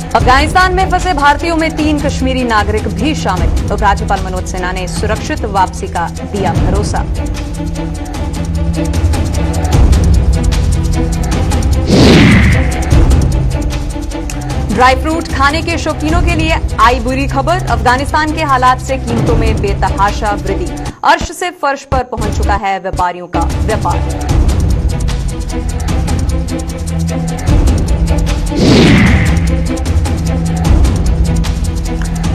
अफगानिस्तान में फंसे भारतीयों में 3 कश्मीरी नागरिक भी शामिल। उपराज्यपाल मनोज सिन्हा ने सुरक्षित वापसी का दिया भरोसा। ड्राई फ्रूट खाने के शौकीनों के लिए आई बुरी खबर। अफगानिस्तान के हालात से कीमतों में बेतहाशा वृद्धि। अर्श से फर्श पर पहुंच चुका है व्यापारियों का व्यापार।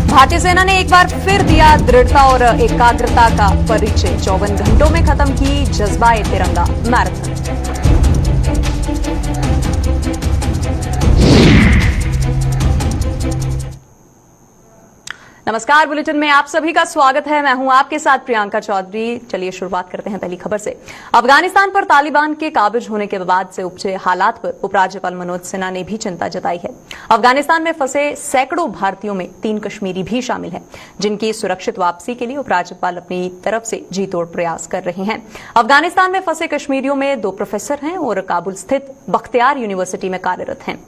भारतीय सेना ने एक बार फिर दिया दृढ़ता और एकाग्रता का परिचय। 54 घंटों में खत्म की जज्बा-ए-तिरंगा मैराथन। नमस्कार, बुलेटिन में आप सभी का स्वागत है। मैं हूं आपके साथ प्रियंका चौधरी। चलिए शुरुआत करते हैं पहली खबर से। अफगानिस्तान पर तालिबान के काबिज होने के बाद से उपजे हालात पर उपराज्यपाल मनोज सिन्हा ने भी चिंता जताई है। अफगानिस्तान में फंसे सैकड़ों भारतीयों में 3 कश्मीरी भी शामिल हैं, जिनकी सुरक्षित वापसी के लिए उपराज्यपाल अपनी तरफ से जी तोड़ प्रयास कर रहे हैं। अफगानिस्तान में फंसे कश्मीरियों में 2 प्रोफेसर हैं और काबुल स्थित बख्तियार यूनिवर्सिटी में कार्यरत हैं।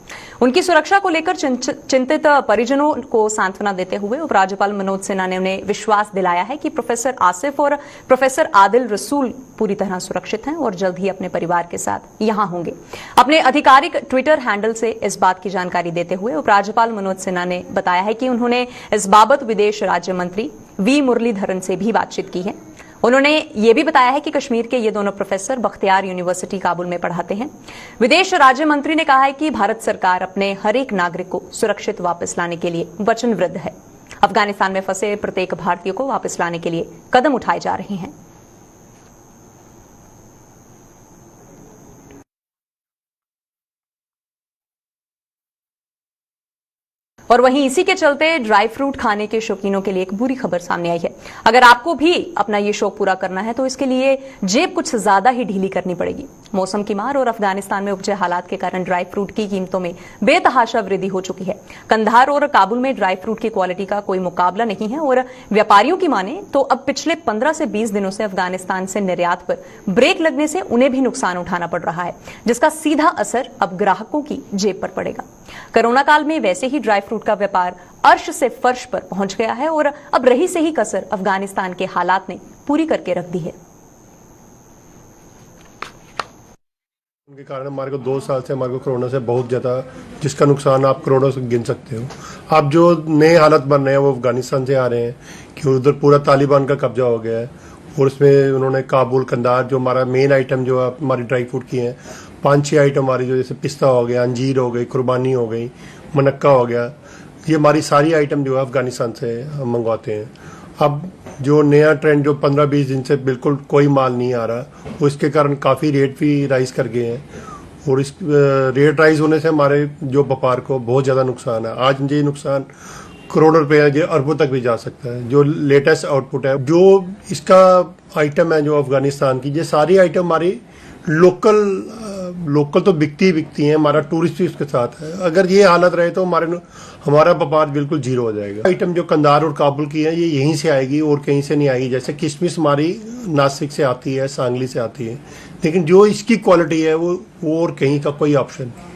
उनकी सुरक्षा को लेकर चिंतित परिजनों को सांत्वना देते हुए उपराज्यपाल मनोज सिन्हा ने उन्हें विश्वास दिलाया है कि प्रोफेसर आसिफ और प्रोफेसर आदिल रसूल पूरी तरह सुरक्षित हैं और जल्द ही अपने परिवार के साथ यहां होंगे। अपने आधिकारिक ट्विटर हैंडल से इस बात की जानकारी देते हुए उपराज्यपाल मनोज सिन्हा ने बताया है कि उन्होंने इस बाबत विदेश राज्य मंत्री वी मुरलीधरन से भी बातचीत की है। उन्होंने ये भी बताया है कि कश्मीर के ये दोनों प्रोफेसर बख्तियार यूनिवर्सिटी काबुल में पढ़ाते हैं। विदेश राज्य मंत्री ने कहा है कि भारत सरकार अपने हर एक नागरिक को सुरक्षित वापस लाने के लिए वचनबद्ध है। अफगानिस्तान में फंसे प्रत्येक भारतीय को वापस लाने के लिए कदम उठाए जा रहे हैं। और वहीं इसी के चलते ड्राई फ्रूट खाने के शौकीनों के लिए एक बुरी खबर सामने आई है। अगर आपको भी अपना ये शौक पूरा करना है तो इसके लिए जेब कुछ ज्यादा ही ढीली करनी पड़ेगी। मौसम की मार और अफगानिस्तान में उपजे हालात के कारण ड्राई फ्रूट की कीमतों में बेतहाशा वृद्धि हो चुकी है। कंधार और काबुल में ड्राई फ्रूट की क्वालिटी का कोई मुकाबला नहीं है और व्यापारियों की माने तो अब पिछले 15 से 20 दिनों से अफगानिस्तान से निर्यात पर ब्रेक लगने से उन्हें भी नुकसान उठाना पड़ रहा है, जिसका सीधा असर अब ग्राहकों की जेब पर पड़ेगा। कोरोना काल में वैसे ही ड्राई फ्रूट का व्यापार अर्श से फर्श पर पहुंच गया है और अब रही से ही कसर अफगानिस्तान के हालात ने पूरी करके रख दी है। उनके कारण हमारे को 2 साल से हमारे को कोरोना से बहुत ज़्यादा, जिसका नुकसान आप करोड़ों से गिन सकते हो। अब जो नए हालात बन रहे हैं वो अफगानिस्तान से आ रहे हैं कि उधर पूरा तालिबान का कब्जा हो गया है और उसमें उन्होंने काबुल, कंधार, जो हमारा मेन आइटम जो हमारी ड्राई फ्रूट की हैं, 5-6 आइटम हमारी, जो जैसे पिस्ता हो गया, अंजीर हो गई, कुर्बानी हो गई, मनक्का हो गया, ये हमारी सारी आइटम जो है अफगानिस्तान से हम मंगवाते हैं। अब जो नया ट्रेंड जो 15-20 दिन से बिल्कुल कोई माल नहीं आ रहा, वो इसके कारण काफ़ी रेट भी राइज कर गए हैं और इस रेट राइज होने से हमारे जो व्यापार को बहुत ज़्यादा नुकसान है। आज ये नुकसान करोड़ों रुपए ये अरबों तक भी जा सकता है। जो लेटेस्ट आउटपुट है, जो इसका आइटम है जो अफगानिस्तान की, ये सारी आइटम हमारी लोकल तो बिकती हैं, हमारा टूरिस्ट भी उसके साथ है। अगर ये हालत रहे तो हमारा व्यापार बिल्कुल जीरो हो जाएगा। आइटम जो कंधार और काबुल की है ये यहीं से आएगी और कहीं से नहीं आएगी। जैसे किशमिश हमारी नासिक से आती है, सांगली से आती है, लेकिन जो इसकी क्वालिटी है वो और कहीं का कोई ऑप्शन नहीं।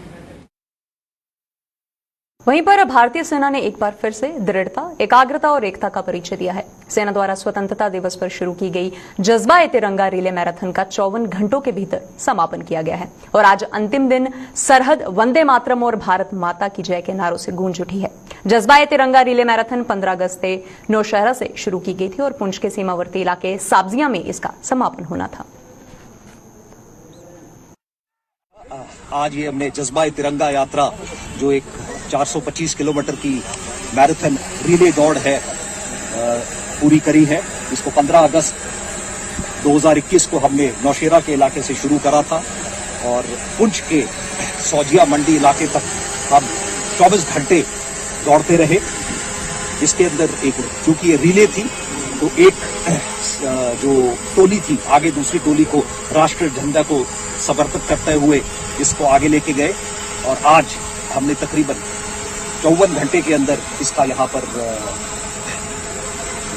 वहीं पर भारतीय सेना ने एक बार फिर से दृढ़ता, एकाग्रता और एकता का परिचय दिया है। सेना द्वारा स्वतंत्रता दिवस पर शुरू की गई जज्बा-ए-तिरंगा रिले मैराथन का 54 घंटों के भीतर समापन किया गया है और आज अंतिम दिन सरहद, वंदे मातरम और भारत माता की जय के नारों से गूंज उठी है। जज्बा-ए-तिरंगा रिले मैराथन 15 अगस्त से नौशहरा से शुरू की गई थी और पुंछ के सीमावर्ती इलाके साब्जिया में इसका समापन होना था। आज ये हमने जज्बा-ए-तिरंगा यात्रा, जो एक 425 किलोमीटर की मैराथन रिले दौड़ है, पूरी करी है। इसको 15 अगस्त 2021 को हमने नौशेरा के इलाके से शुरू करा था और पुंछ के सौजिया मंडी इलाके तक हम 24 घंटे दौड़ते रहे। इसके अंदर चूंकि ये रिले थी तो एक जो टोली थी, आगे दूसरी टोली को राष्ट्रीय झंडा को समर्पित करते हुए इसको आगे लेके गए और आज हमने तकरीबन 54 घंटे के अंदर इसका यहाँ पर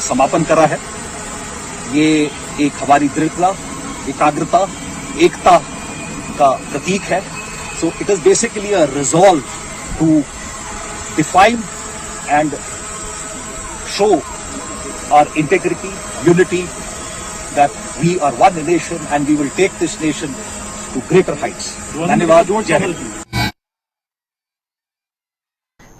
समापन करा है। ये एक हमारी दृढ़ता, एकाग्रता, एकता का प्रतीक है। So it is basically a resolve to define and show our integrity, unity, that we are one nation and we will take this nation to greater heights. धन्यवाद, जय हिंद।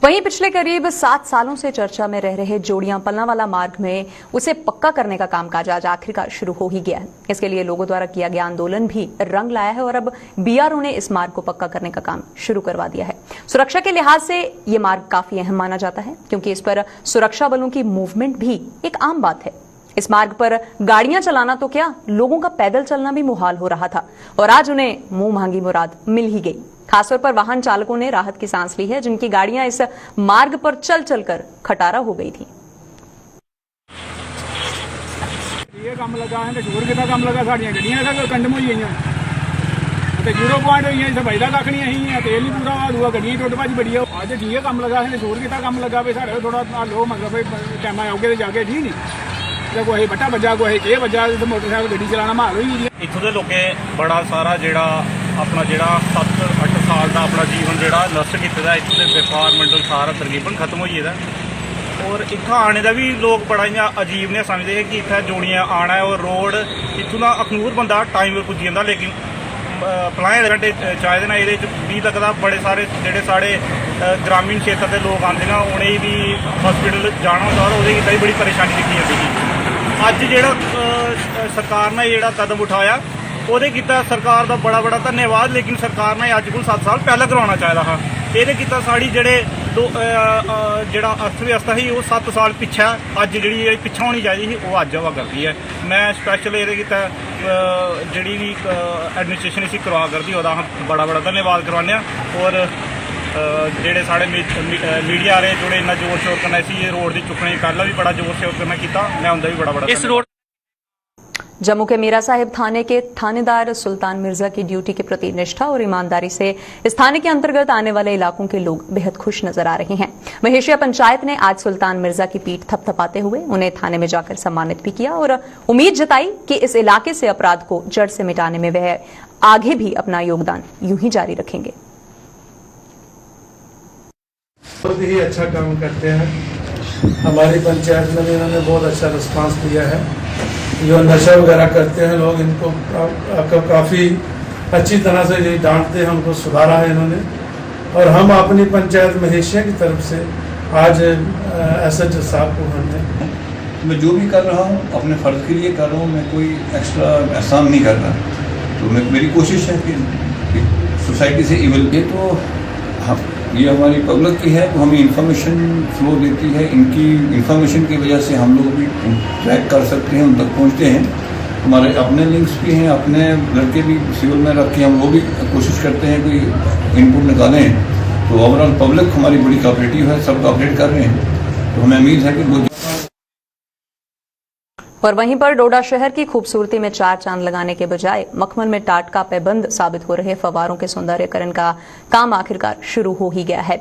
वहीं पिछले करीब 7 सालों से चर्चा में रह रहे जोड़ियां पलनावाला मार्ग में उसे पक्का करने का कामकाज आज आखिरकार शुरू हो ही गया है। इसके लिए लोगों द्वारा किया गया आंदोलन भी रंग लाया है और अब बीआरओ ने इस मार्ग को पक्का करने का काम शुरू करवा दिया है। सुरक्षा के लिहाज से ये मार्ग काफी अहम माना जाता है क्योंकि इस पर सुरक्षा बलों की मूवमेंट भी एक आम बात है। इस मार्ग पर गाड़ियां चलाना तो क्या, लोगों का पैदल चलना भी मुहाल हो रहा था और आज उन्हें मुंह मांगी मुराद मिल ही गई। खासतौर पर वाहन चालकों ने राहत की सांस ली है जिनकी गाड़ियां इस मार्ग पर चल चलकर खटारा हो गई थी। ये काम लगा है शोर कितना काम लगा साड़ियां गड्डियां कंडम होई गईयां ते 0 पॉइंट होई है सफाई दा कख नहीं आई तेल नहीं पूरा हुआ गड्डियां टुट भज बड़ी है आज ठीक है काम लगा है शोर कितना काम लगा वे साढ़े थोड़ा लो मतलब टाइम आओगे तो जाके ठीक नहीं कोई बट्टा बजा कोई के बजा मोटरसाइकिल गड्डी चलाना मार होई इत्थों दे लोकें बड़ा सारा जेड़ा अपना जेड़ा 7-8 साल का अपना जीवन जेड़ा नष्ट किया इत्थों दे व्यापार मंडल सारा तकरीबन खत्म हो गेदा और इत्थों आने का भी लोग बड़ा इ'यां अजीब ने समझते हैं कि इत्थै जोड़ियां आना है और रोड इत्थों दा अखनूर बंदा टाइम पर पुज्जी जंदा लेकिन 50 घंटे चाहिए ना ये भी लगता बड़े सारे जेडे साढ़े ग्रामीण क्षेत्र के लोग आते ना उन्हें भी हॉस्पिटल जाना होंदा और उहदे कीता बड़ी परेशानी दिक्खी जाती है। अज जेड़ा सरकार ने जेड़ा कदम उठाया ਉਹਦੇ ਕੀਤਾ सरकार का बड़ा बड़ा धन्यवाद लेकिन सरकार ने अज कोल 7 साल पहले करवाना चाहिए था। ये किता साड़ी जेड़े जेड़ा अर्थव्यवस्था ही वो 7 साल पिछा अज जी पिछा होनी चाहिए थी वो अज हवा करती है। मैं स्पैशल ये किता जी भी एडमिनिस्ट्रेशन इसी करवा करती वह बड़ा बड़ा धन्यवाद करवाने और जेड़े साढ़े मीडिया वाले जोड़े इन्ना जोर शोर करना इसी रोड की चुकने पहला भी बड़ा जोर शोर करना किया मैं उनका भी बड़ा बड़ा इस रोड। जम्मू के मीरा साहिब थाने के थानेदार सुल्तान मिर्जा की ड्यूटी के प्रति निष्ठा और ईमानदारी से इस थाने के अंतर्गत आने वाले इलाकों के लोग बेहद खुश नजर आ रहे हैं। महेशिया पंचायत ने आज सुल्तान मिर्जा की पीठ थपथपाते हुए उन्हें थाने में जाकर सम्मानित भी किया और उम्मीद जताई कि इस इलाके से अपराध को जड़ से मिटाने में वह आगे भी अपना योगदान यूं ही जारी रखेंगे। बहुत ही अच्छा काम करते हैं। हमारी पंचायत में भी इन्होंने बहुत अच्छा रिस्पांस दिया है। जो नशा वगैरह करते हैं लोग इनको काफ़ी अच्छी तरह से ये डांटते हैं, उनको सुधारा है इन्होंने। और हम अपनी पंचायत महेशिया की तरफ से आज एसएच साहब को हमने मैं जो भी कर रहा हूँ अपने फ़र्ज़ के लिए कर रहा हूँ, मैं कोई एक्स्ट्रा एहसान नहीं कर रहा। तो मेरी कोशिश है कि सोसाइटी से इवल के तो हम ये हमारी पब्लिक की है तो हमें इंफॉर्मेशन फ्लो देती है। इनकी इंफॉर्मेशन की वजह से हम लोग भी ट्रैक कर सकते हैं, उन तक पहुंचते हैं। हमारे अपने लिंक्स भी हैं, अपने लड़के भी सिविल में रख के हम वो भी कोशिश करते हैं कोई इनपुट निकालें। तो ओवरऑल पब्लिक हमारी बड़ी कोऑपरेटिव है, सब कोऑपरेट कर रहे हैं। तो हमें उम्मीद है कि वो और वहीं पर डोडा शहर की खूबसूरती में 4 चांद लगाने के बजाय मखमल में टाटका पैबंद साबित हो रहे फव्वारों के सौंदर्यकरण का काम आखिरकार शुरू हो ही गया है।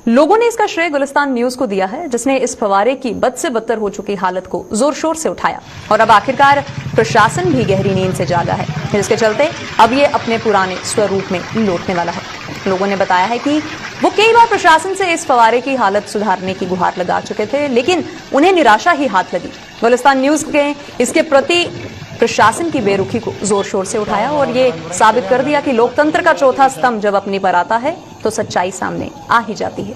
लोगों ने इसका श्रेय गुलिस्तान न्यूज को दिया है जिसने इस फव्वारे की बद से बदतर हो चुकी हालत को जोर शोर से उठाया और अब आखिरकार प्रशासन भी गहरी नींद से जागा है जिसके चलते अब ये अपने पुराने स्वरूप में लौटने वाला है। लोगों ने बताया है कि वो कई बार प्रशासन से इस फव्वारे की हालत सुधारने की गुहार लगा चुके थे लेकिन उन्हें निराशा ही हाथ लगी। गुलिस्तान न्यूज के इसके प्रति प्रशासन की बेरुखी को जोर शोर से उठाया और ये साबित कर दिया कि लोकतंत्र का चौथा स्तंभ जब अपनी पर आता है तो सच्चाई सामने आ ही जाती है।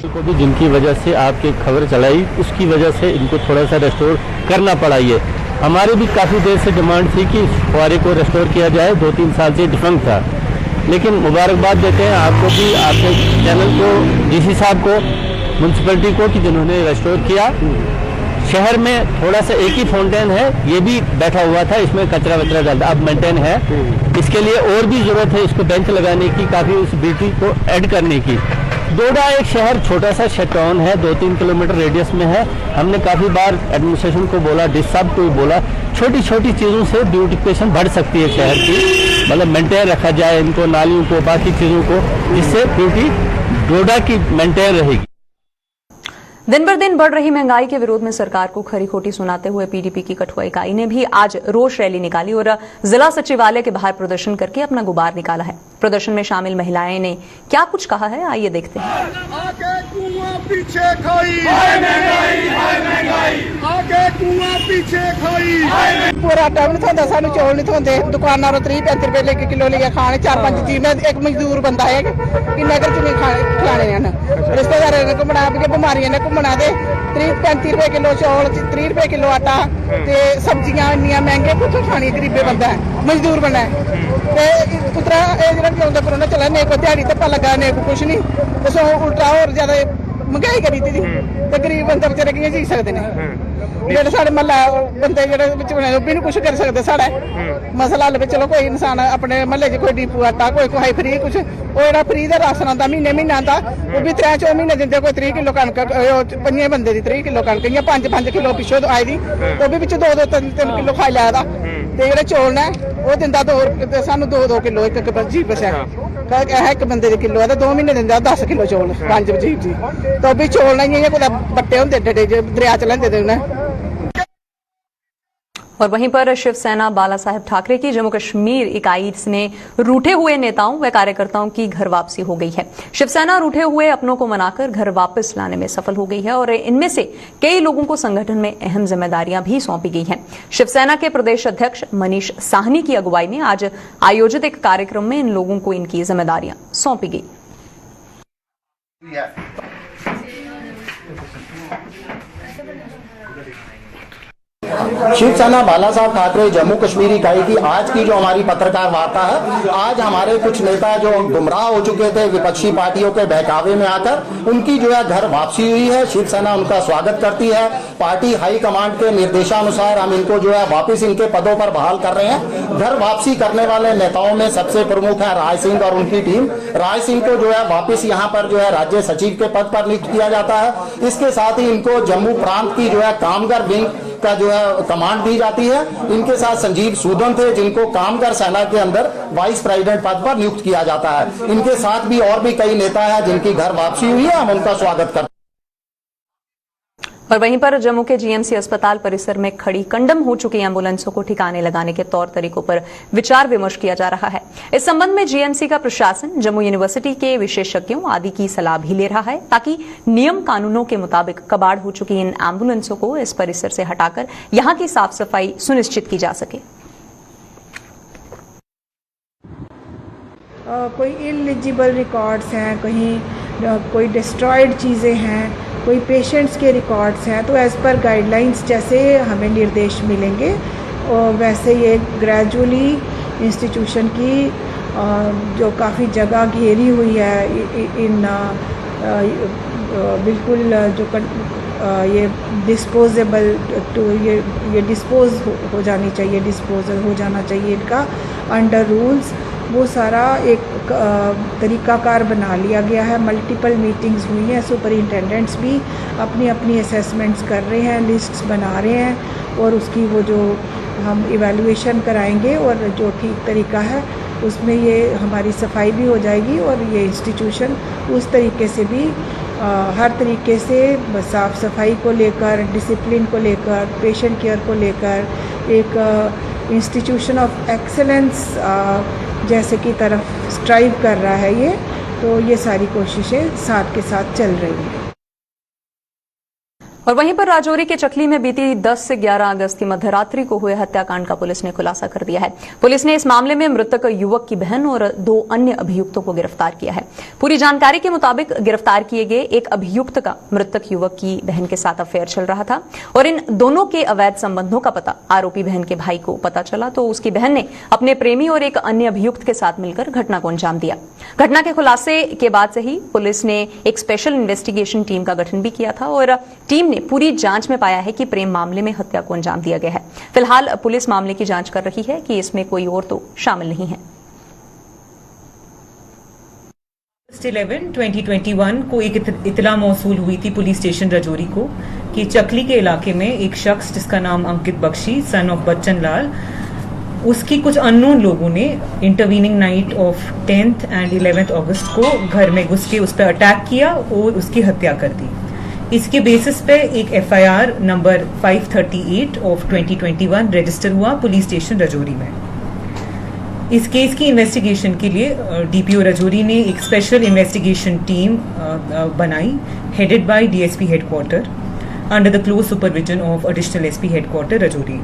को भी जिनकी वजह से आपकी खबर चलाई उसकी वजह से इनको थोड़ा सा रेस्टोर करना पड़ा। ये हमारे भी काफ़ी देर से डिमांड थी कि फव्वारे को रेस्टोर किया जाए, 2-3 साल से डिफेंस था। लेकिन मुबारकबाद देते हैं आपको भी, आपके चैनल को, डीसी साहब को, म्यूनसिपलिटी को कि जिन्होंने रेस्टोर किया। शहर में थोड़ा सा एक ही फाउंटेन है, ये भी बैठा हुआ था, इसमें कचरा वचरा डालता, अब मेंटेन है। इसके लिए और भी ज़रूरत है इसको बेंच लगाने की, काफ़ी उस ब्यूटी को ऐड करने की। डोडा एक शहर छोटा सा शटडाउन है, 2-3 किलोमीटर रेडियस में है। हमने काफ़ी बार एडमिनिस्ट्रेशन को बोला, डिस साहब को भी बोला, छोटी छोटी चीज़ों से ब्यूटिफिकेशन बढ़ सकती है शहर की, मतलब मेंटेन रखा जाए इनको, नालियों को, बाकी चीज़ों को, जिससे ब्यूटी डोडा की मेंटेन रहेगी। दिन बर दिन बढ़ रही महंगाई के विरोध में सरकार को खरी खोटी सुनाते हुए पीडीपी की कठुआ इकाई ने भी आज रोष रैली निकाली और जिला सचिवालय के बाहर प्रदर्शन करके अपना गुबार निकाला है। प्रदर्शन में शामिल महिलाएं ने क्या कुछ कहा है, आइए देखते हैं। आगे कुआं पीछे खाई, हाय महंगाई, हाय महंगाई, आगे कुआं पीछे खाई। पूरा टाइम नहीं था, सानू चौल नहीं होंगे, दुकानदार 30-35 रुपए लेके किलो लेके खाने, 4-5 चीज में एक मजदूर बंदा है कि नगर च नहीं खिलाने हैं। रिश्तेदार ने घुमना, बीमारियां ने घुमना दे 30-35 रुपए किलो चौल, 30 रुपए किलो आटा, ते सब्जियां इन्नियां महंगे कुछ खानी गरीबे बंदा है, मजदूर बना है। पुत्रा कोरोना चला, ने को दिहाड़ी धप्पा लगा, ने को कुछ नहीं, तो सो उल्टा और ज्यादा महंगाई करी थी, तो गरीब बंदा बेचारे कियां जी सकते हैं। जेह्ड़े साढ़े महल्ला बंदे जेह्ड़े बिच बने ओह् बी नहीं कुछ करी सकदे। साढ़ा मसला हल चलो कोई इंसान अपने महल्ले च कोई डिपू आटा, कोई कुछ फ्री कुछ, ओह् जेह्ड़ा फ्री दा राशन आंदा म्हीने आंदा, ओह् बी 3-4 महीने दिंदे। कोई 30 किलो कनक, 5 बंदे दी 30 किलो कनक, इ'यां 5-5 किलो पिच्छों आई दी, ओह् बी बिच 2-3 किलो खाई लै दा। ते जेह्ड़े चौल ने ओह् दिंदा 2 सानू 2 किलो एक जी बसे एक बंदे दे किलो है, तो 2 महीने दिंदा 10 किलो चौल, 5 जी। तो भी चौल ने इ'यां कुदै बट्टे होंदे एड्डे दरिया च लैंदे दे उ'नें। और वहीं पर शिवसेना बाला साहेब ठाकरे की जम्मू कश्मीर इकाई ने रूठे हुए नेताओं व कार्यकर्ताओं की घर वापसी हो गई है। शिवसेना रूठे हुए अपनों को मनाकर घर वापस लाने में सफल हो गई है और इनमें से कई लोगों को संगठन में अहम जिम्मेदारियां भी सौंपी गई हैं। शिवसेना के प्रदेश अध्यक्ष मनीष साहनी की अगुवाई में आज आयोजित एक कार्यक्रम में इन लोगों को इनकी जिम्मेदारियां सौंपी गई। शिवसेना बाला साहब ठाकरे जम्मू कश्मीर इकाई की आज की जो हमारी पत्रकार वार्ता है, आज हमारे कुछ नेता जो गुमराह हो चुके थे विपक्षी पार्टियों के बहकावे में आकर, उनकी जो है घर वापसी हुई है। शिवसेना उनका स्वागत करती है। पार्टी हाई कमांड के निर्देशानुसार हम इनको जो है वापिस इनके पदों पर बहाल कर रहे हैं। घर वापसी करने वाले नेताओं में सबसे प्रमुख है राय सिंह और उनकी टीम। राय सिंह को जो है वापिस यहाँ पर जो है राज्य सचिव के पद पर नियुक्त किया जाता है। इसके साथ ही इनको जम्मू प्रांत की जो है कामगर विंग का जो है कमांड दी जाती है। इनके साथ संजीव सूदन थे, जिनको कामगर सेना के अंदर वाइस प्रेसिडेंट पद पर नियुक्त किया जाता है। इनके साथ भी और भी कई नेता हैं जिनकी घर वापसी हुई है, हम उनका स्वागत करते हैं। और वहीं पर जम्मू के जीएमसी अस्पताल परिसर में खड़ी कंडम हो चुकी एम्बुलेंसों को ठिकाने लगाने के तौर तरीकों पर विचार विमर्श किया जा रहा है। इस संबंध में जीएमसी का प्रशासन जम्मू यूनिवर्सिटी के विशेषज्ञों आदि की सलाह भी ले रहा है, ताकि नियम कानूनों के मुताबिक कबाड़ हो चुकी इन एम्बुलेंसों को इस परिसर से हटाकर यहां की साफ सफाई सुनिश्चित की जा सके। कोई इलिजिबल रिकॉर्ड्स हैं, कहीं कोई डिस्ट्रॉयड चीज़ें हैं, कोई पेशेंट्स के रिकॉर्ड्स हैं, तो एज़ पर गाइडलाइंस जैसे हमें निर्देश मिलेंगे और वैसे ये ग्रेजुअली इंस्टीट्यूशन की जो काफ़ी जगह घेरी हुई है इन बिल्कुल जो ये डिस्पोजेबल टू ये डिस्पोज हो जानी चाहिए, डिस्पोजल हो जाना चाहिए इनका अंडर रूल्स, वो सारा एक तरीकाकार बना लिया गया है। मल्टीपल मीटिंग्स हुई हैं, सुपरिंटेंडेंट्स भी अपनी अपनी असेसमेंट्स कर रहे हैं, लिस्ट्स बना रहे हैं और उसकी वो जो हम इवैल्यूएशन कराएंगे और जो ठीक तरीका है उसमें ये हमारी सफाई भी हो जाएगी और ये इंस्टीट्यूशन उस तरीके से भी हर तरीके से साफ़ सफाई को लेकर, डिसिप्लिन को लेकर, पेशेंट केयर को लेकर एक इंस्टीट्यूशन ऑफ एक्सेलेंस जैसे की तरफ स्ट्राइव कर रहा है ये, तो ये सारी कोशिशें साथ के साथ चल रही हैं। और वहीं पर राजौरी के चकली में बीती 10 से 11 अगस्त की मध्यरात्रि को हुए हत्याकांड का पुलिस ने खुलासा कर दिया है। पुलिस ने इस मामले में मृतक युवक की बहन और 2 अन्य अभियुक्तों को गिरफ्तार किया है। पूरी जानकारी के मुताबिक गिरफ्तार किए गए एक अभियुक्त का मृतक युवक की बहन के साथ अफेयर चल रहा था और इन दोनों के अवैध संबंधों का पता आरोपी बहन के भाई को पता चला, तो उसकी बहन ने अपने प्रेमी और एक अन्य अभियुक्त के साथ मिलकर घटना को अंजाम दिया। घटना के खुलासे के बाद से ही पुलिस ने एक स्पेशल इन्वेस्टिगेशन टीम का गठन भी किया था और टीम ने पूरी जांच में पाया है कि प्रेम मामले में हत्या को अंजाम दिया गया है। फिलहाल पुलिस मामले की जांच कर रही है कि इसमें कोई और तो शामिल नहीं है। 11/2021 को एक इतला मौसूल हुई थी पुलिस स्टेशन राजौरी को कि चकली के इलाके में एक शख्स जिसका नाम अंकित बख्शी सन ऑफ बच्चन लाल, उसकी कुछ अननोन लोगों ने intervening night of 10th and 11th अगस्त को घर में घुस के उस पर अटैक किया और उसकी हत्या कर दी। इसके बेसिस पे एक एफआईआर नंबर 538 ऑफ 2021 रजिस्टर हुआ पुलिस स्टेशन रजौरी में। इस केस की इन्वेस्टिगेशन के लिए डीपीओ रजौरी ने एक स्पेशल इन्वेस्टिगेशन टीम बनाई, headed by DSP headquarter under the close supervision of additional SP headquarter Rajouri.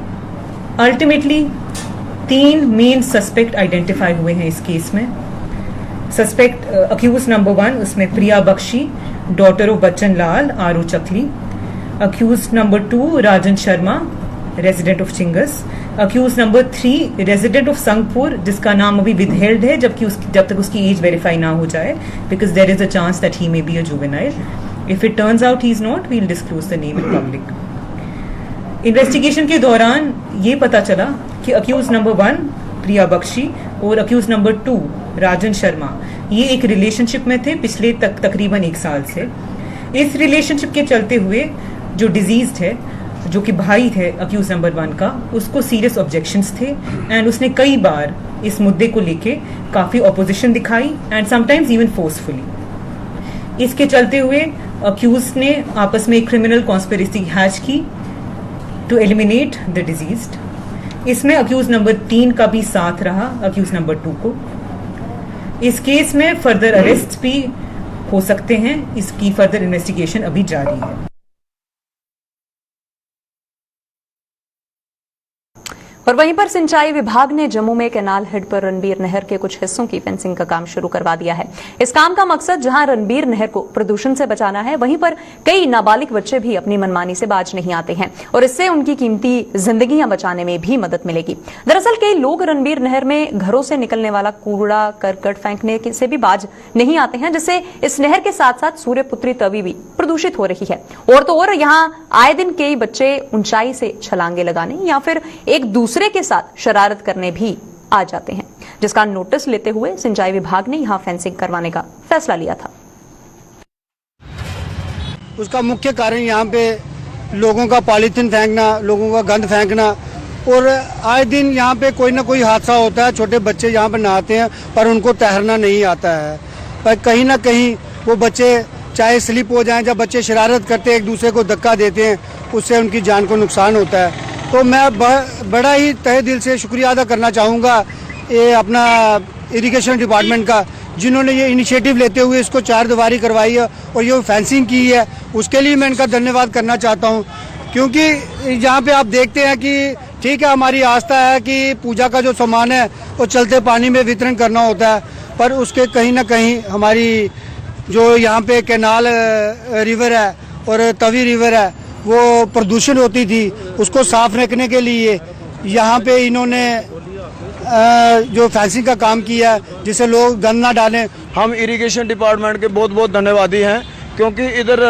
Ultimately 3 main suspect identify हुए हैं इस केस में। सस्पेक्ट अक्यूज नंबर 1 उसमें प्रिया बख्शी, डॉटर ऑफ बच्चन लाल, आरू चकली। Accused number 2 Rajan Sharma, resident of चिंगस। Accused number 3 resident of Sangpur, जिसका नाम अभी विदहेल्ड है जब तक उसकी एज वेरीफाई ना हो जाए, because there is a chance that he may be a juvenile. If it turns out he is not, we will disclose the name in public. Investigation के दौरान ये पता चला कि अक्यूज नंबर 1 प्रिया बख्शी और अक्यूज नंबर 2 राजन शर्मा ये एक रिलेशनशिप में थे पिछले तकरीबन 1 साल से। इस रिलेशनशिप के चलते हुए जो डिजीज्ड है, जो कि भाई थे अक्यूज नंबर 1 का, उसको सीरियस ऑब्जेक्शंस थे एंड उसने कई बार इस मुद्दे को लेके काफी ऑपोजिशन दिखाई एंड समटाइम्स इवन फोर्सफुली। इसके चलते हुए अक्यूज ने आपस में एक क्रिमिनल कॉन्स्पिरेसी हैच की टू एलिमिनेट द डिजीज्ड। इसमें अक्यूज नंबर 3 का भी साथ रहा अक्यूज नंबर 2 को। इस केस में फर्दर अरेस्ट भी हो सकते हैं, इसकी फर्दर इन्वेस्टिगेशन अभी जारी है। और वहीं पर सिंचाई विभाग ने जम्मू में कैनाल हेड पर रणबीर नहर के कुछ हिस्सों की फेंसिंग का काम शुरू करवा दिया है। इस काम का मकसद जहां रणबीर नहर को प्रदूषण से बचाना है, वहीं पर कई नाबालिग बच्चे भी अपनी मनमानी से बाज नहीं आते हैं और इससे उनकी कीमती जिंदगियां बचाने में भी मदद मिलेगी। दरअसल कई लोग रणबीर नहर में घरों से निकलने वाला कूड़ा करकट फेंकने से भी बाज नहीं आते हैं, जिससे इस नहर के साथ साथ सूर्यपुत्री तवी भी प्रदूषित हो रही है। और तो और यहां आए दिन कई बच्चे ऊंचाई से छलांगे लगाने या फिर एक दूसरे के साथ शरारत करने भी आ जाते हैं, जिसका नोटिस लेते हुए सिंचाई विभाग ने यहां फेंसिंग करवाने का फैसला लिया था। उसका मुख्य कारण यहाँ पे लोगों का पॉलीथीन फेंकना, लोगों का गंद फेंकना, और आए दिन यहाँ पे कोई ना कोई हादसा होता है। छोटे बच्चे यहाँ पे नहाते हैं पर उनको तैरना नहीं आता है, पर कहीं ना कहीं वो बच्चे चाहे स्लिप हो जाएं, जब बच्चे शरारत करते हैं एक दूसरे को धक्का देते हैं, उससे उनकी जान को नुकसान होता है। तो मैं बड़ा ही तहे दिल से शुक्रिया अदा करना चाहूँगा ये अपना इरिगेशन डिपार्टमेंट का, जिन्होंने ये इनिशिएटिव लेते हुए इसको 4 दीवारी करवाई है और ये फेंसिंग की है। उसके लिए मैं इनका धन्यवाद करना चाहता हूँ, क्योंकि यहाँ पे आप देखते हैं कि ठीक है, हमारी आस्था है कि पूजा का जो सामान है वो चलते पानी में वितरण करना होता है, पर उसके कहीं ना कहीं हमारी जो यहाँ पे कैनाल रिवर है और तवी रिवर है वो प्रदूषण होती थी, उसको साफ रखने के लिए यहाँ पे इन्होंने जो फेंसिंग का काम किया है, जिससे लोग गंद ना डालें। हम इरिगेशन डिपार्टमेंट के बहुत बहुत धन्यवादी हैं, क्योंकि इधर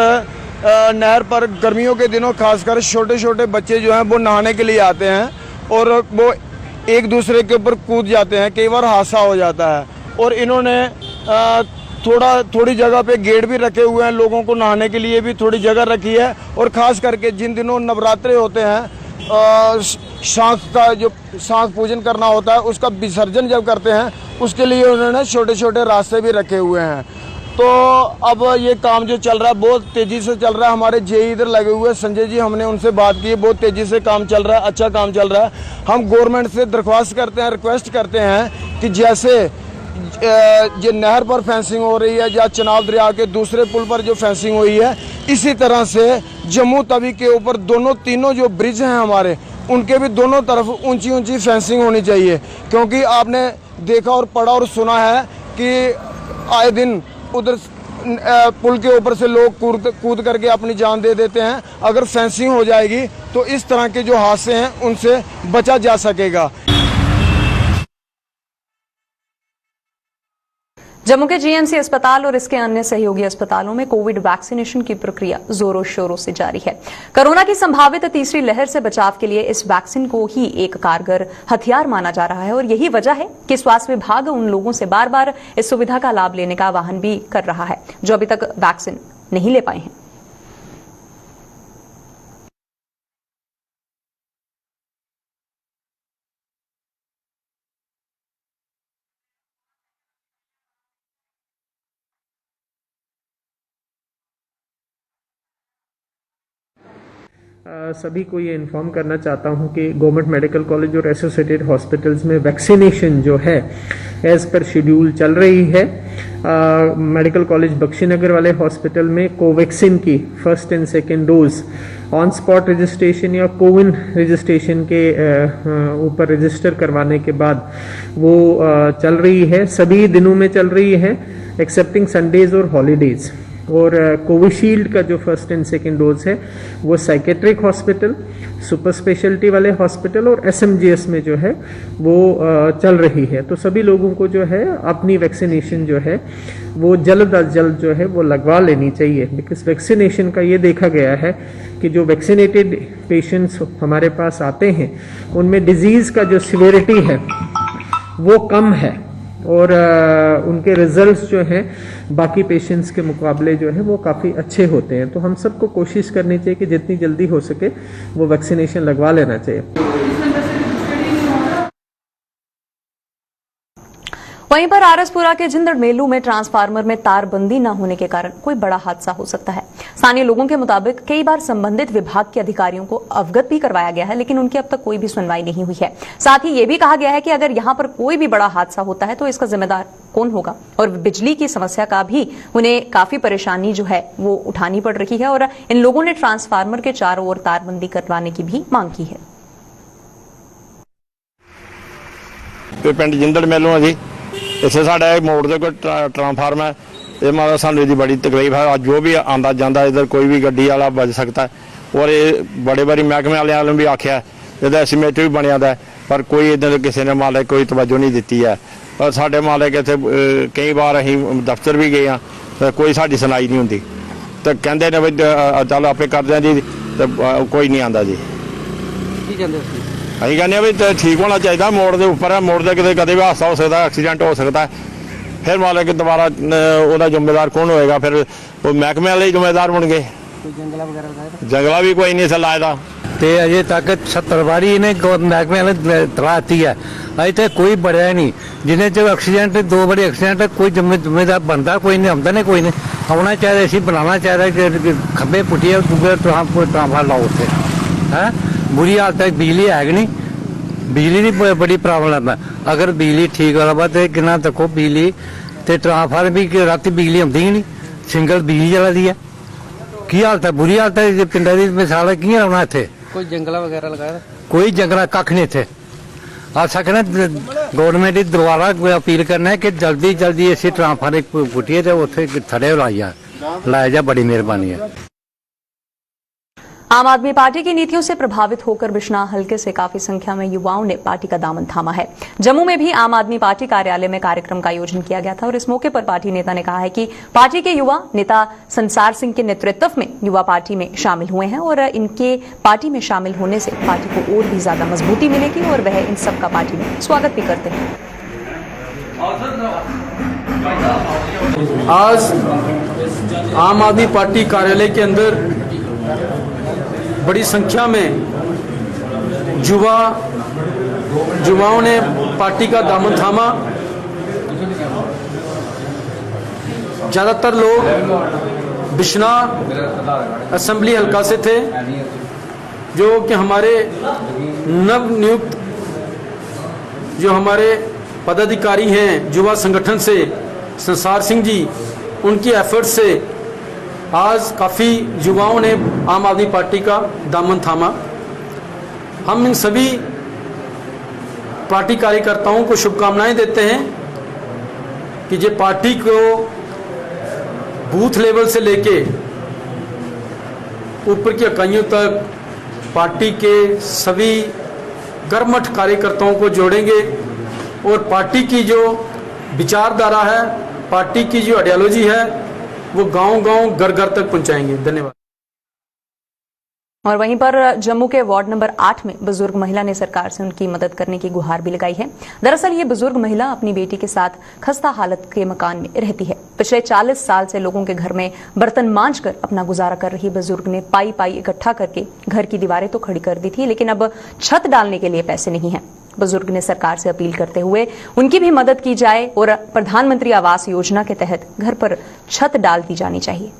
नहर पर गर्मियों के दिनों खासकर छोटे छोटे बच्चे जो हैं वो नहाने के लिए आते हैं और वो एक दूसरे के ऊपर कूद जाते हैं, कई बार हादसा हो जाता है। और इन्होंने थोड़ी जगह पे गेट भी रखे हुए हैं, लोगों को नहाने के लिए भी थोड़ी जगह रखी है। और खास करके जिन दिनों नवरात्रे होते हैं, शांख पूजन करना होता है, उसका विसर्जन जब करते हैं उसके लिए उन्होंने छोटे छोटे रास्ते भी रखे हुए हैं। तो अब ये काम जो चल रहा है बहुत तेजी से चल रहा है। हमारे जेई इधर लगे हुए हैं, संजय जी, हमने उनसे बात की है, बहुत तेजी से काम चल रहा है, अच्छा काम चल रहा है। हम गवर्नमेंट से दरख्वास्त करते हैं, रिक्वेस्ट करते हैं कि जैसे ये नहर पर फेंसिंग हो रही है या चनाब दरिया के दूसरे पुल पर जो फेंसिंग हुई है, इसी तरह से जम्मू तवी के ऊपर तीनों जो ब्रिज हैं हमारे, उनके भी दोनों तरफ ऊंची ऊंची फेंसिंग होनी चाहिए। क्योंकि आपने देखा और पढ़ा और सुना है कि आए दिन उधर पुल के ऊपर से लोग कूद करके अपनी जान दे देते हैं। अगर फेंसिंग हो जाएगी तो इस तरह के जो हादसे हैं उनसे बचा जा सकेगा। जम्मू के जीएमसी अस्पताल और इसके अन्य सहयोगी अस्पतालों में कोविड वैक्सीनेशन की प्रक्रिया जोरों शोरों से जारी है। कोरोना की संभावित तीसरी लहर से बचाव के लिए इस वैक्सीन को ही एक कारगर हथियार माना जा रहा है और यही वजह है कि स्वास्थ्य विभाग उन लोगों से बार बार इस सुविधा का लाभ लेने का आह्वान भी कर रहा है जो अभी तक वैक्सीन नहीं ले पाए हैं। सभी को ये इन्फॉर्म करना चाहता हूँ कि गवर्नमेंट मेडिकल कॉलेज और एसोसिएटेड हॉस्पिटल्स में वैक्सीनेशन जो है एज़ पर शेड्यूल चल रही है। मेडिकल कॉलेज बख्शीनगर वाले हॉस्पिटल में कोवैक्सीन की first and second dose on spot registration या कोविन रजिस्ट्रेशन के ऊपर रजिस्टर करवाने के बाद वो चल रही है, सभी दिनों में चल रही है एक्सेप्टिंग संडेज और हॉलीडेज। और कोविशील्ड का जो फर्स्ट एंड सेकेंड डोज है वो साइकेट्रिक हॉस्पिटल, सुपर स्पेशलिटी वाले हॉस्पिटल और एसएमजीएस में जो है वो चल रही है। तो सभी लोगों को जो है अपनी वैक्सीनेशन जो है वो जल्द अज जल्द जो है वो लगवा लेनी चाहिए। बिकॉज वैक्सीनेशन का ये देखा गया है कि जो वैक्सीनेटेड पेशेंट्स हमारे पास आते हैं उनमें डिजीज़ का जो सिवियरिटी है वो कम है और उनके रिजल्ट्स जो हैं बाकी पेशेंट्स के मुकाबले जो है वो काफ़ी अच्छे होते हैं। तो हम सबको कोशिश करनी चाहिए कि जितनी जल्दी हो सके वो वैक्सीनेशन लगवा लेना चाहिए। वहीं पर आरएसपुरा के जिंदड़ मेलू में ट्रांसफार्मर में तारबंदी न होने के कारण कोई बड़ा हादसा हो सकता है। स्थानीय लोगों के मुताबिक कई बार संबंधित विभाग के अधिकारियों को अवगत भी करवाया गया है, लेकिन उनकी अब तक कोई भी सुनवाई नहीं हुई है। साथ ही ये भी कहा गया है कि अगर यहां पर कोई भी बड़ा हादसा होता है तो इसका जिम्मेदार कौन होगा। और बिजली की समस्या का भी उन्हें काफी परेशानी जो है वो उठानी पड़ रही है और इन लोगों ने ट्रांसफार्मर के चारों ओर तारबंदी करवाने की भी मांग की है। पिंड जिंदड़ मेलों जी इसे साढ़े मोड़ के कोई ट्रांसफार्म है, ये मतलब सानू इसकी बड़ी तकलीफ है। आज जो भी आंदा जाता इधर कोई भी गड्डी वाला बच सकता है और ये बड़े बारी महकमे वाले भी आख्या इधर एस्टीमेट भी बनिया है पर कोई इधर किसी ने मालिक कोई तवज्जो नहीं दी है। और साढ़े मालिक इतने कई बार अं दफ्तर भी गए हैं कोई साड़ी सुनाई नहीं होंगी तो कहते ने भी चलो आपे कर दें जी तो कोई नहीं आता जी। ਅਸੀਂ ਕਹਿੰਦੇ ਆ ਵੀ ਠੀਕ ਹੋਣਾ ਚਾਹੀਦਾ, ਮੋੜ ਦੇ ਉੱਪਰ ਹੈ, ਮੋੜ ਦੇ ਕਿਤੇ ਕਦੇ ਵੀ ਹਾਦਸਾ ਹੋ ਸਕਦਾ, ਐਕਸੀਡੈਂਟ ਹੋ ਸਕਦਾ ਹੈ, ਫਿਰ ਮਾਲਕ ਦੁਬਾਰਾ ਉਹਦਾ ਜ਼ਿੰਮੇਦਾਰ ਕੌਣ ਹੋਏਗਾ? ਫਿਰ ਉਹ ਮਹਿਕਮੇ ਵਾਲੇ ਜ਼ਿੰਮੇਦਾਰ ਹੋਣਗੇ। जंगला भी कोई नहीं लाए था ते अजे तक 70 बारी इन्हें महकमे वाले तलाती है, अजे तक कोई बढ़िया नहीं। जिन्हें जो एक्सीडेंट 2 बारी एक्सीडेंट कोई जिम्मेदार बनता कोई नहीं, आमदा ने कोई नहीं आना चाहिए, इसी बनाना चाहिए खंबे पुटिए ट्रांसफार्मर लाओ उत्थे है। बुरी हालत है, बिजली है नहीं, बिजली की बड़ी प्रॉब्लम है। अगर बिजली ठीक होगा तो कितना देखो बिजली तो ट्रांसफार्मर भी रात बिजली आती ही नहीं, सिंगल बिजली चलती है। की हालत है, बुरी हालत है। पिंड की मिसाल है कि आना इतने कोई जंगला वगैरह लगाया, कोई जंगला कख नहीं इतने। अस आखना गौरमेंट दोबारा अपील करना है कि जल्दी जल्दी इसी ट्रांसफार्मर पुटिए तो उत्थे थड़े लाया जा, बड़ी मेहरबानी है। आम आदमी पार्टी की नीतियों से प्रभावित होकर बिश्नाह हलके से काफी संख्या में युवाओं ने पार्टी का दामन थामा है। जम्मू में भी आम आदमी पार्टी कार्यालय में कार्यक्रम का आयोजन किया गया था और इस मौके पर पार्टी नेता ने कहा है कि पार्टी के युवा नेता संसार सिंह के नेतृत्व में युवा पार्टी में शामिल हुए हैं और इनके पार्टी में शामिल होने से पार्टी को और भी ज्यादा मजबूती मिलेगी और वह इन सबका पार्टी में स्वागत भी करते हैं। आज आम आदमी पार्टी कार्यालय के अंदर बड़ी संख्या में युवाओं ने पार्टी का दामन थामा। ज्यादातर लोग बिश्नाह असेंबली हलका से थे, जो कि हमारे नव नियुक्त जो हमारे पदाधिकारी हैं युवा संगठन से संसार सिंह जी, उनकी एफर्ट से आज काफ़ी युवाओं ने आम आदमी पार्टी का दामन थामा। हम इन सभी पार्टी कार्यकर्ताओं को शुभकामनाएं देते हैं कि ये पार्टी को बूथ लेवल से लेके ऊपर की इकाइयों तक पार्टी के सभी कर्मठ कार्यकर्ताओं को जोड़ेंगे और पार्टी की जो विचारधारा है, पार्टी की जो आइडियोलॉजी है, वो गांव-गांव घर-घर तक पहुंचाएंगे। धन्यवाद। और वहीं पर जम्मू के वार्ड नंबर 8 में बुजुर्ग महिला ने सरकार से उनकी मदद करने की गुहार भी लगाई है। दरअसल ये बुजुर्ग महिला अपनी बेटी के साथ खस्ता हालत के मकान में रहती है। पिछले 40 साल से लोगों के घर में बर्तन मांझकर अपना गुजारा कर रही बुजुर्ग ने पाई इकट्ठा करके घर की दीवारें तो खड़ी कर दी थी, लेकिन अब छत डालने के लिए पैसे नहीं है। बुजुर्ग ने सरकार से अपील करते हुए उनकी भी मदद की जाए और प्रधानमंत्री आवास योजना के तहत घर पर छत डाल दी जानी चाहिए।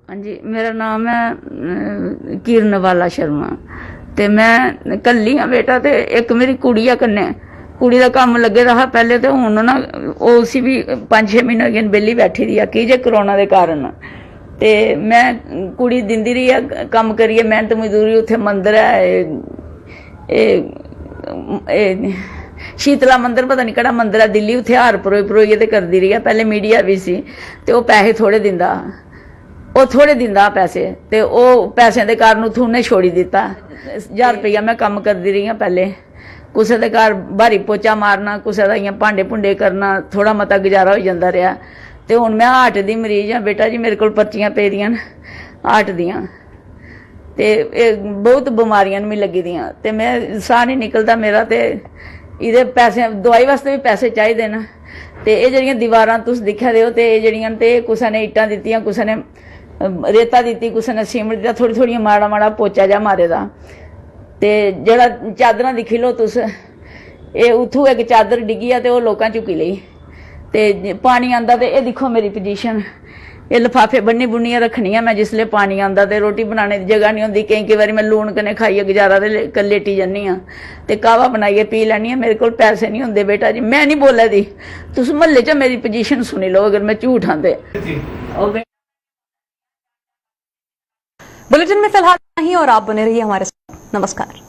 ਹਾਂਜੀ ਮੇਰਾ ਨਾਮ ਹੈ ਕਿਰਨਵਾਲਾ ਸ਼ਰਮਾ ਤੇ ਮੈਂ ਕੱਲੀ ਆ ਬੇਟਾ ਤੇ ਇੱਕ ਮੇਰੀ ਕੁੜੀ ਆ ਕੰਨੇ ਕੁੜੀ ਦਾ ਕੰਮ ਲੱਗੇ ਰਹਾ ਪਹਿਲੇ ਤੇ ਹੁਣ ਨਾ ਉਹ ਸੀ ਵੀ 5-6 ਮਹੀਨੇ ਅਗੇ ਬੇਲੀ ਬੈਠੀ ਦੀ ਆ ਕੀ ਜੇ ਕਰੋਨਾ ਦੇ ਕਾਰਨ ਤੇ ਮੈਂ ਕੁੜੀ ਦਿੰਦੀ ਰਹੀ ਆ ਕੰਮ ਕਰੀਏ ਮਿਹਨਤ ਮਜ਼ਦੂਰੀ ਉੱਥੇ ਮੰਦਿਰ ਹੈ ਇਹ ਸ਼ੀਤਲਾ ਮੰਦਿਰ ਪਤਾ ਨਹੀਂ ਕਿਹੜਾ ਮੰਦਿਰ ਹੈ ਦਿੱਲੀ ਉੱਥੇ ਹਾਰ ਪਰੋਈਏ ਤੇ ਕਰਦੀ ਰਹੀ ਆ ਪਹਿਲੇ ਮੀਡੀਆ ਵੀ ਸੀ ਤੇ ਉਹ ਪੈਸੇ ਥੋੜੇ ਦਿੰਦਾ ਪੈਸੇ ਤੇ ਉਹ ਪੈਸਿਆਂ ਦੇ ਕਾਰਨ ਉਥੋਂ ਉਹਨੇ ਛੋੜੀ ਦਿੱਤਾ 1000 ਰੁਪਇਆ ਮੈਂ ਕੰਮ ਕਰਦੀ ਰਹੀ ਆ ਪਹਿਲੇ ਕਿਸੇ ਦੇ ਘਰ ਭਾਰੀ ਪੋਚਾ ਮਾਰਨਾ ਕਿਸੇ ਦਾ ਭਾਂਡੇ ਭੁੰਡੇ ਕਰਨਾ ਥੋੜਾ ਮਤਾ ਗੁਜ਼ਾਰਾ ਹੋ ਜਾਂਦਾ ਰਿਹਾ ਤੇ ਹੁਣ ਮੈਂ ਹਾਰਟ ਦੀ ਮਰੀਜ਼ ਆ ਬੇਟਾ ਜੀ ਮੇਰੇ ਕੋਲ ਪਰਚੀਆਂ ਪਈ ਦੀਆਂ ਹਾਰਟ ਦੀਆਂ ਤੇ ਇਹ ਬਹੁਤ ਬਿਮਾਰੀਆਂ ਨੂੰ ਵੀ ਲੱਗੀ ਦੀਆਂ ਤੇ ਮੈਂ ਸਾਹ ਨਹੀਂ ਨਿਕਲਦਾ ਮੇਰਾ ਤੇ ਇਹਦੇ ਪੈਸੇ ਦਵਾਈ ਵਾਸਤੇ ਵੀ ਪੈਸੇ ਚਾਹੀਦੇ ਨੇ ਤੇ ਇਹ ਜਿਹੜੀਆਂ ਦੀਵਾਰਾਂ ਤੁਸੀਂ ਦੇਖਿਆ ਦਿਓ ਤੇ ਇਹ ਜਿਹੜੀਆਂ ਤੇ ਕਿਸੇ ਨੇ ਇੱਟਾਂ ਦਿੱਤੀਆਂ ਕਿਸੇ ਨੇ ਰੇਤਾ ਦਿੱਤੀ ਕਿਸੇ ਨੇ ਸੀਮਿੰਟ ਦਾ ਥੋੜੀ ਮਾੜਾ ਪੋਚਾ ਜਾ ਮਾਰੇ ਦਾ ਤੇ ਜਿਹੜਾ ਚਾਦਰਾਂ ਦਿਖੀ ਲੋ ਤੁਸੀਂ ਇਹ ਉਥੋਂ ਇੱਕ ਚਾਦਰ ਡਿੱਗੀ ਆ ਤੇ ਉਹ ਲੋਕਾਂ ਚੁੱਕੀ ਲਈ ਤੇ ਪਾਣੀ ਆਂਦਾ ਤੇ ਇਹ ਦੇਖੋ ਮੇਰੀ ਪੋਜੀਸ਼ਨ ਇਹ ਲਿਫਾਫੇ ਬੰਨੀ ਬੁੰਨੀਆਂ ਰੱਖਣੀਆਂ ਮੈਂ ਜਿਸਲੇ ਪਾਣੀ ਆਂਦਾ ਤੇ ਰੋਟੀ ਬਣਾਉਣੇ ਦੀ ਜਗ੍ਹਾ ਨਹੀਂ ਹੁੰਦੀ ਕਈ ਵਾਰੀ ਮੈਂ ਲੂਣ ਕਨੇ ਖਾਈਏ ਗੁਜ਼ਾਰਾ ਤੇ ਲੇਟੀ ਜਾਂਦੀ ਆ ਤੇ ਕਾਵਾ ਬਣਾਈਏ ਪੀ ਲੈਣੀ ਆ ਮੇਰੇ ਕੋਲ ਪੈਸੇ ਨਹੀਂ ਹੁੰਦੇ ਬੇਟਾ ਜੀ ਮੈਂ ਨਹੀਂ ਬੋਲਿਆ ਦੀ ਤੁਸੀਂ ਮਹੱਲੇ 'ਚ ਮੇਰੀ ਪੋਜੀਸ਼ਨ ਸੁਣੀ ਲਓ अगर मैं झूठ आंदे बुलेटिन में फिलहाल नहीं और आप बने रहिए हमारे साथ। नमस्कार।